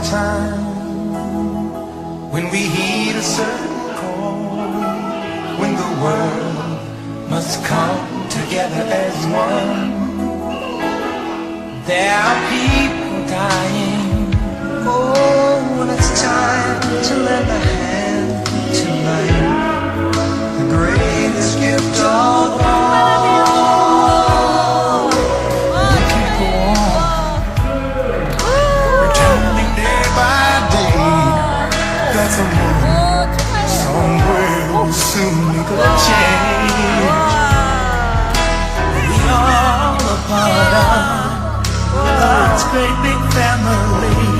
time when we heed a certain call, when the world must come together as one. There are people dying. Oh, when it's time to lend a hand tonight, the greatest gift of all. We can go on, returning day by day. That's a moment somewhere will soon make a change. We are a part of God's great big family.